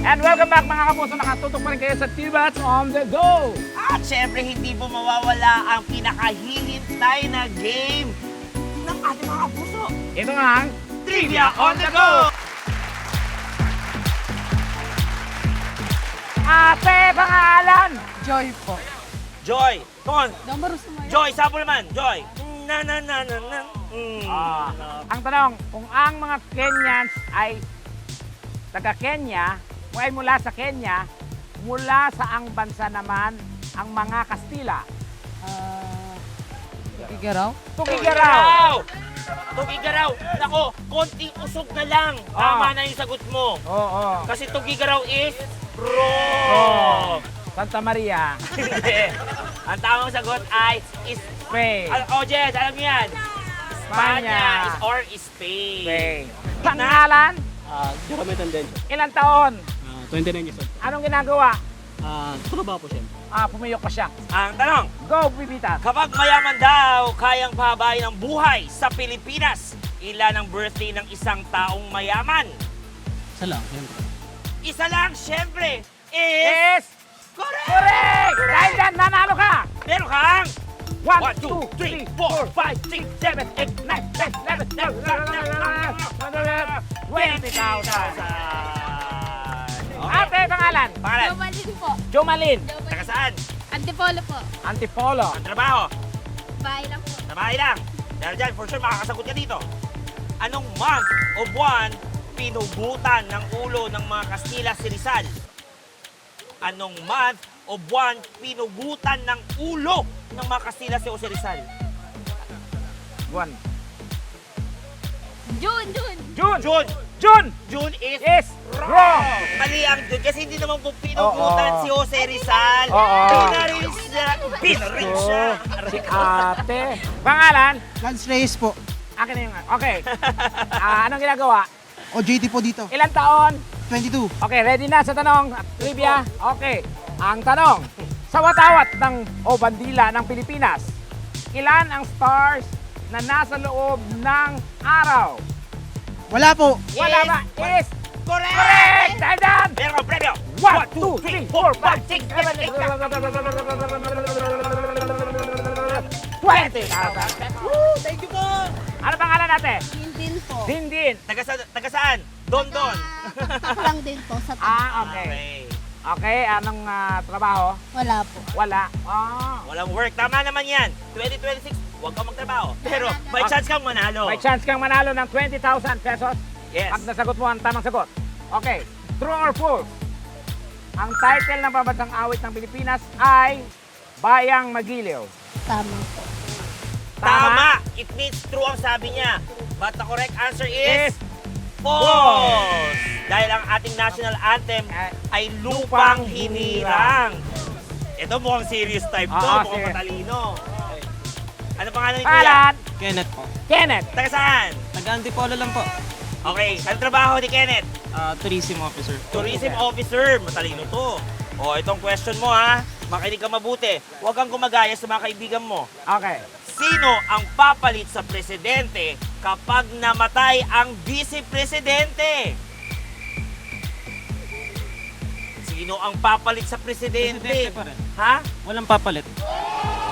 And welcome back mga kapuso, nakatutok pa rin kayo sa T-Bats on the Go! At syempre, hindi po mawawala ang pinakahihintay na game ng ating mga kapuso. Ito nga ang Trivia on the Go! Ate Pangalan! Joy po. Joy, come on. Number sumaya. Joy, sample naman. Joy. Na na na na na. Ang tanong, kung ang mga Kenyans ay taga-Kenya, o ay mula sa Kenya, mula sa ang bansa naman ang mga Kastila? Igaraw? Tugigaraw! Tugigaraw. Nako, konting usog na lang. Tama na yung sagot mo. Oo. Kasi Tugigaraw is wrong. Santa Maria. Hindi. Ang tamang sagot ay Spain. Oh, Jess, alam niyo yan. Espanya. Is or Spain. Spain. Pangalan? Jerome Tendencio. Ilang taon? 29 years old. Anong ginagawa? Trabaho po siya. Pumiyok pa siya. Ang tanong, Go, Bibitas! kapag mayaman daw, kayang pahabain ang buhay sa Pilipinas, ilan ang birthday ng isang taong mayaman? Isa lang, siyempre. Isa lang, syempre, Is correct! correct! Dahil dyan, nanalo ka! Meron kang 1, 2, 3, 4, 5, 6, 7, 8, 9, 10, 11, 12, 20,000! Ate, pangalan? Pangalan, Jomalin po. Jumalin. taga saan? Antipolo po. Antipolo. Ang trabaho? Bahay lang po. Sa bahay lang. Dahil dyan, for sure, makakasagot ka dito. Anong month o buwan pinugutan ng ulo ng mga Kastila si Rizal? Anong month o buwan pinugutan ng ulo ng mga Kastila si Jose Rizal? Buwan. June. June. June! June June is is wrong. mali ang June kasi hindi naman po pinugutan Oo. si Jose Rizal. Oo. Binaril siya. Binaril siya. Si ate. Pangalan? Lance Reyes po. Akin na yung... Okay. Anong ginagawa? O JT po dito. Ilang taon? 22. Okay, ready na sa tanong. Trivia. Okay. Ang tanong, sa watawat ng o bandila ng Pilipinas, ilan ang stars na nasa loob ng araw? Wala po. Wala ba? Is Correct! correct! Dahil dyan! Meron kang premyo. 1, 2, 3, 4, 5, 6, 7, 8, 9, 10, 11, 12, 20,000. Thank you po! Ano pangalan natin? Din po. Dindin. Taga saan? Don. Ako lang din po sa Okay. Okay, anong trabaho? Wala po. Wala. Walang work. Tama naman yan. 2026, huwag kang magtrabaho. Pero may chance kang manalo. May chance kang manalo ng 20,000 pesos Yes. pag nasagot mo ang tamang sagot. Okay, true or false? Ang title ng pambansang awit ng Pilipinas ay Bayang Magiliw. Tama po. Tama. It means true ang sabi niya. But the correct answer is Is false. Dahil ang ating national anthem ay Lupang Hinirang. Ito mukhang serious type to. Oo, Mukhang serious. matalino. Ano pangalan ni Kuya? Pangalan? Kenneth po. Kenneth. Taga saan? Taga-Antipolo lang po. Okay. Ang trabaho ni Kenneth? Tourism officer. Tourism officer. Matalino to. O, itong question mo ha. Makinig ka mabuti. Huwag kang gumagaya sa mga kaibigan mo. Okay. Sino ang papalit sa presidente kapag namatay ang vice-presidente? Sino ang papalit sa presidente? Presidente pa rin. Ha? Walang papalit.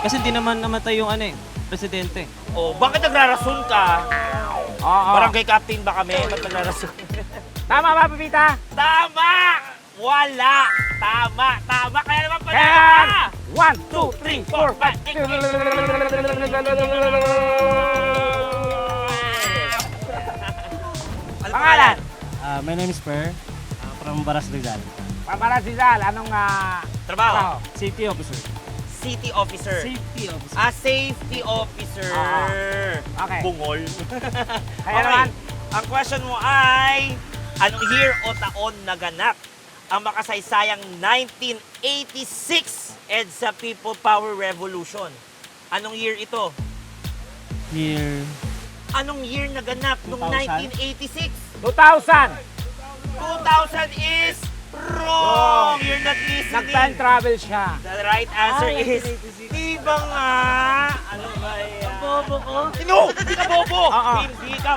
Kasi hindi naman namatay yung presidente. O, bakit nagrarason ka? Oo. Barangay captain ba kami? Ba't nagrarason? Tama ba, Pipita? Tama! Wala! Tama! Kaya naman pala! Kaya 1, 2, 3, 4, 5, 6. Pangalan? My name is Per. From Baras Rizal. Para si Zal, anong Trabaho? Safety officer. City officer. Safety officer. Safety officer. Okay. Bungol. Kaya naman, Ang question mo ay, anong year o taon naganap ang makasaysayang 1986 EDSA People Power Revolution? Anong year ito? Year. Anong year naganap nung 2000? 1986? 2,000. 2000 is wrong! You're not listening. Nag-time travel siya. The right answer is, di ba nga? Ano ba yan? Bobo ko? No! Hindi ka bobo! Oo. Hindi ka